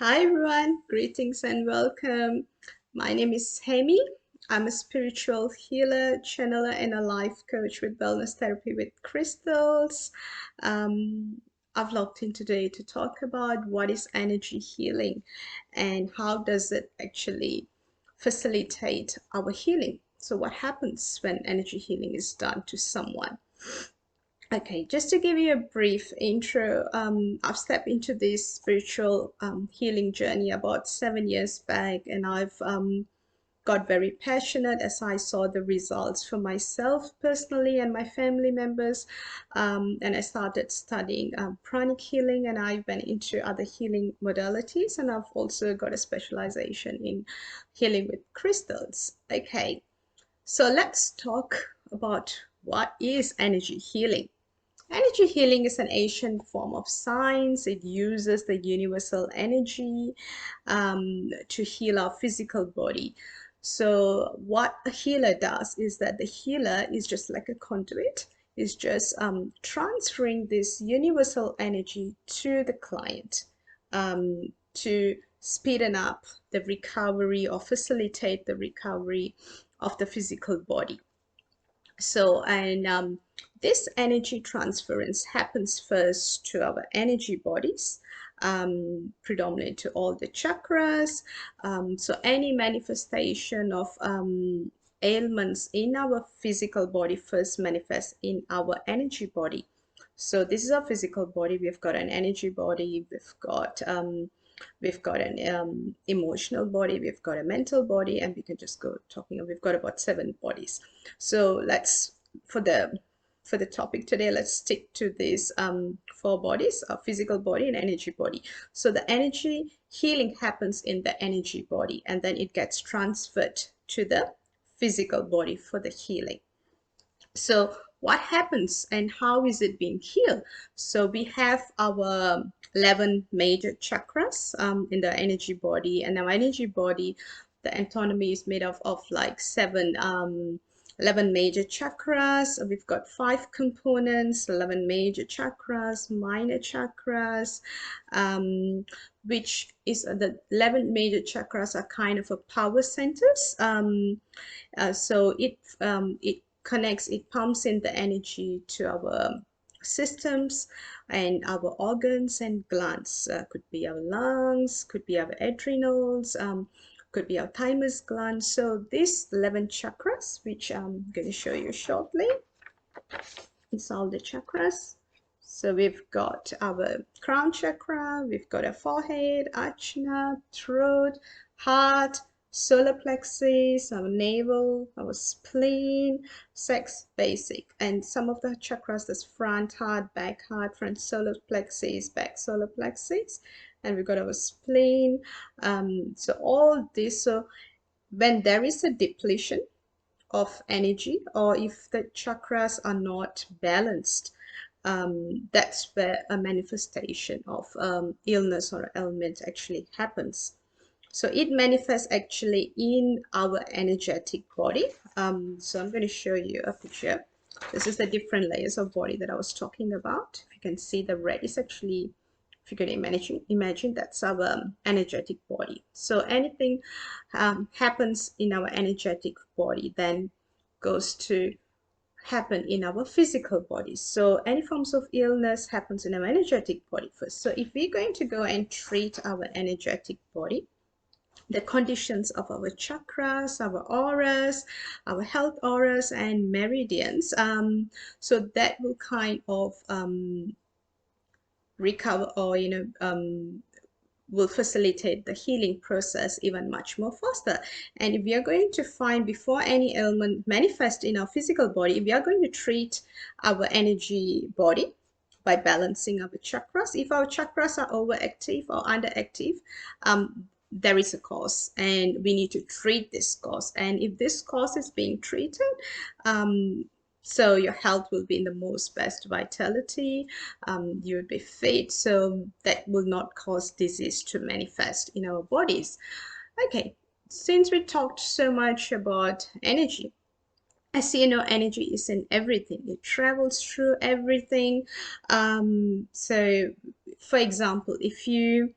Hi everyone, greetings and welcome. My name is Hemi. I'm a spiritual healer, channeler, and a life coach with wellness therapy with crystals. I've logged in today to talk about what is energy healing and how does it actually facilitate our healing. So what happens when energy healing is done to someone? Okay, just to give you a brief intro, I've stepped into this spiritual healing journey about 7 years back, and I've got very passionate as I saw the results for myself personally and my family members. And I started studying pranic healing, and I went into other healing modalities, and I've also got a specialization in healing with crystals. Okay, so let's talk about what is energy healing. Energy healing is an ancient form of science. It uses the universal energy to heal our physical body. So, what a healer does is that the healer is just like a conduit, is just transferring this universal energy to the client to speeden up the recovery or facilitate the recovery of the physical body. So, and this energy transference happens first to our energy bodies, predominant to all the chakras. So, any manifestation of ailments in our physical body first manifests in our energy body. So, this is our physical body. We've got an energy body. We've got an emotional body, we've got a mental body, and we can just go talking. We've got about 7 bodies. So let's for the topic today, let's stick to these 4 bodies: a physical body and energy body. So the energy healing happens in the energy body, and then it gets transferred to the physical body for the healing. So what happens and how is it being healed? So we have our 11 major chakras in the energy body, and our energy body, the anatomy is made of like 11 major chakras. We've got 5 components: 11 major chakras, minor chakras, which is the 11 major chakras are kind of a power centers. So it connects, it pumps in the energy to our systems and our organs and glands. Could be our lungs, could be our adrenals, could be our thymus gland. So these 11 chakras, which I'm going to show you shortly, is all the chakras. So we've got our crown chakra, we've got our forehead, ajna, throat, heart, solar plexus, our navel, our spleen, sex, basic. And some of the chakras, that's front heart, front solar plexus, back solar plexus. And we've got our spleen. So all this, so when there is a depletion of energy, or if the chakras are not balanced, that's where a manifestation of illness or ailment actually happens. So it manifests actually in our energetic body. So I'm going to show you a picture. This is the different layers of body that I was talking about. If you can see, the red is actually, if you can imagine that's our energetic body. So anything happens in our energetic body then goes to happen in our physical bodies. So any forms of illness happens in our energetic body first. So if we're going to go and treat our energetic body, the conditions of our chakras, our auras, our health auras and meridians, so that will kind of recover, or will facilitate the healing process even much more faster. And if we are going to find, before any ailment manifests in our physical body, if we are going to treat our energy body by balancing our chakras, if our chakras are overactive or underactive, there is a cause and we need to treat this cause. And if this cause is being treated, so your health will be in the most best vitality, you will be fit, so that will not cause disease to manifest in our bodies. Okay, since we talked so much about energy, as you know, energy is in everything. It travels through everything. So for example, if you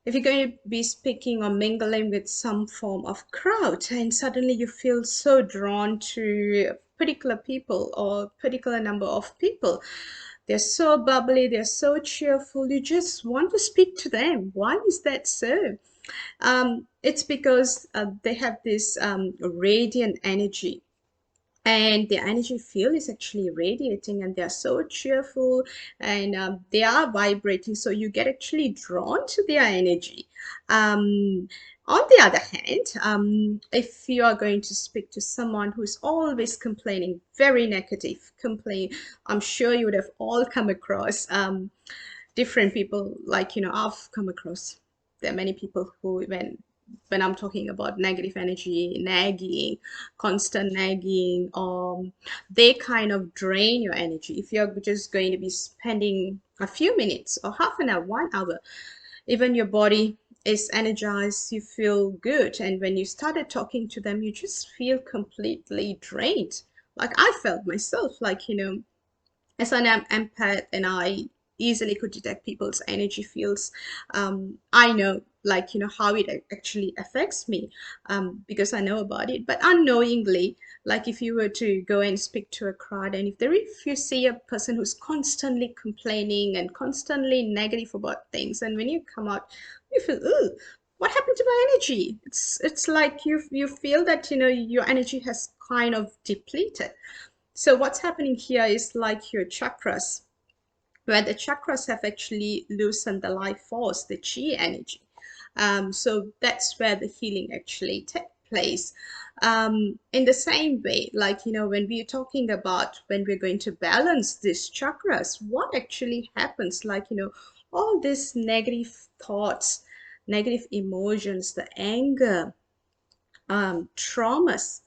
if you're going to be speaking or mingling with some form of crowd and suddenly you feel so drawn to particular people or particular number of people, they're so bubbly, they're so cheerful, you just want to speak to them. Why is that so? It's because they have this radiant energy, and their energy field is actually radiating, and they're so cheerful, and they are vibrating, so you get actually drawn to their energy. On the other hand, if you are going to speak to someone who's always complaining, very negative complain, I'm sure you would have all come across different people. Like, I've come across, there are many people who, when I'm talking about negative energy, nagging, constant nagging, they kind of drain your energy. If you're just going to be spending a few minutes or half an hour, 1 hour, even your body is energized, you feel good. And when you started talking to them, you just feel completely drained. Like I felt myself, like, as an empath, and I easily could detect people's energy fields. I know, like, how it actually affects me, because I know about it. But unknowingly, like if you were to go and speak to a crowd, and if you see a person who's constantly complaining and constantly negative about things, and when you come out, you feel, ooh, what happened to my energy? It's like you feel that your energy has kind of depleted. So what's happening here is like your chakras, where the chakras have actually loosened the life force, the chi energy. So that's where the healing actually takes place. In the same way, like, when we're talking about when we're going to balance these chakras, what actually happens, like, all these negative thoughts, negative emotions, the anger, traumas,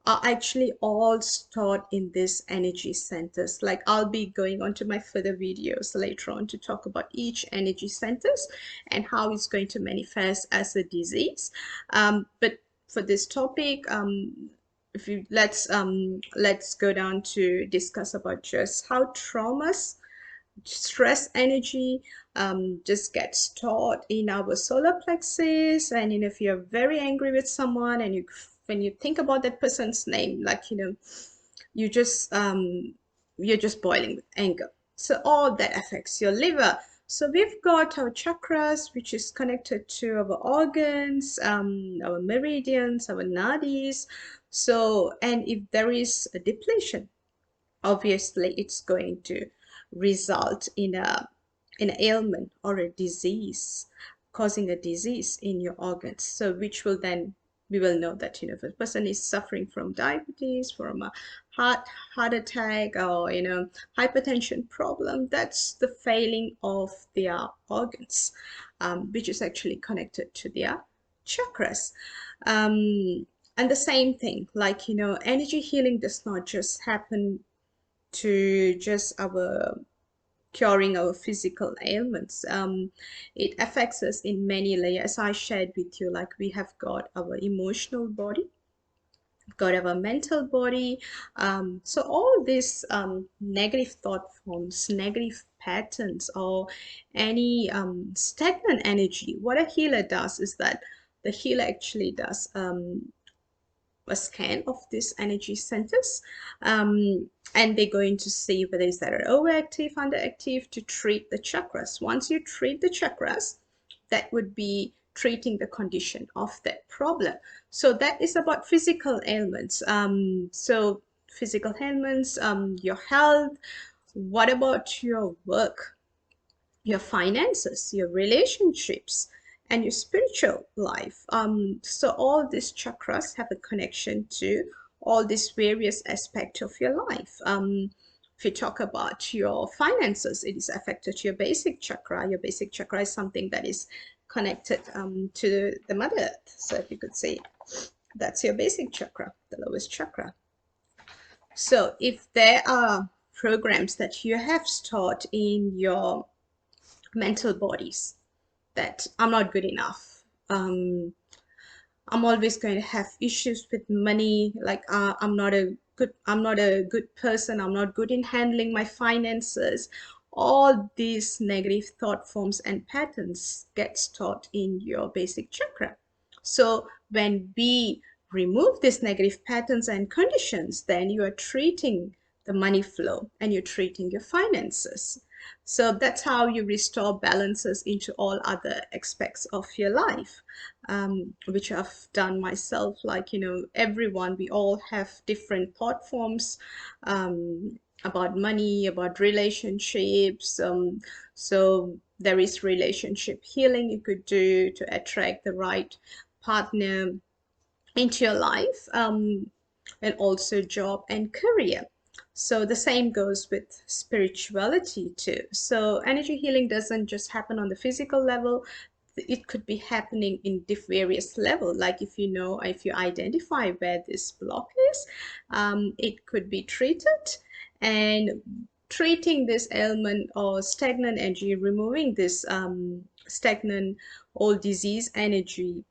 are actually all stored in these energy centers. Like I'll be going on to my further videos later on to talk about each energy centers and how it's going to manifest as a disease. But for this topic, if you let's go down to discuss about just how traumas, stress energy, just gets stored in our solar plexus. And if you're very angry with someone, and when you think about that person's name, like, you just you're just boiling with anger. So all that affects your liver. So we've got our chakras, which is connected to our organs, our meridians, our nadis. So, and if there is a depletion, obviously it's going to result in an ailment or a disease, causing a disease in your organs. So which will then, we will know that if a person is suffering from diabetes, from a heart attack, or hypertension problem, that's the failing of their organs, which is actually connected to their chakras. And the same thing, like, energy healing does not just happen to just our curing our physical ailments. It affects us in many layers. I shared with you, like, we have got our emotional body, got our mental body. So all these negative thought forms, negative patterns, or any stagnant energy, what a healer does is that the healer actually does a scan of these energy centers, and they're going to see whether is that overactive, underactive, to treat the chakras. Once you treat the chakras, that would be treating the condition of that problem. So that is about physical ailments. So physical ailments, your health. What about your work, your finances, your relationships, and your spiritual life? So all these chakras have a connection to all these various aspects of your life. If you talk about your finances, it is affected to your basic chakra. Your basic chakra is something that is connected to the Mother Earth. So if you could say, that's your basic chakra, the lowest chakra. So if there are programs that you have stored in your mental bodies, that I'm not good enough, I'm always going to have issues with money, like I'm not a good person, I'm not good in handling my finances, all these negative thought forms and patterns get stored in your basic chakra. So when we remove these negative patterns and conditions, then you are treating the money flow and you're treating your finances. So that's how you restore balances into all other aspects of your life, which I've done myself. Like, everyone, we all have different thought forms about money, about relationships. So there is relationship healing you could do to attract the right partner into your life, and also job and career. So the same goes with spirituality too. So energy healing doesn't just happen on the physical level. It could be happening in various level. Like if you identify where this block is, it could be treated, and treating this ailment or stagnant energy, removing this stagnant or disease energy.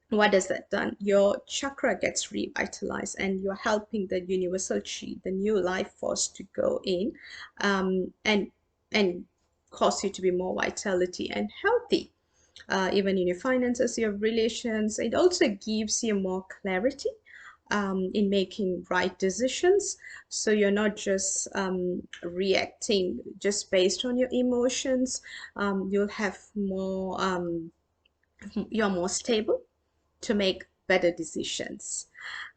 What does that done? Your chakra gets revitalized, and you're helping the universal chi, the new life force, to go in, and cause you to be more vitality and healthy, even in your finances, your relations. It also gives you more clarity in making right decisions, so you're not just reacting just based on your emotions. You'll have more, you're more stable to make better decisions.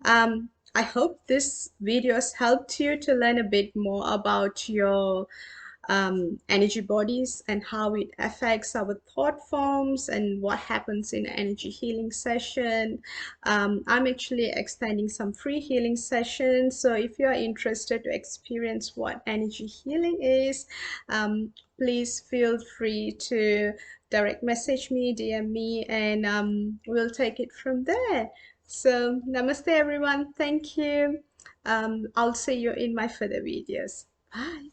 I hope this video has helped you to learn a bit more about your energy bodies and how it affects our thought forms and what happens in an energy healing session. I'm actually extending some free healing sessions, so if you are interested to experience what energy healing is, please feel free to direct message me, DM me, and we'll take it from there. So namaste everyone, thank you. I'll see you in my further videos. Bye.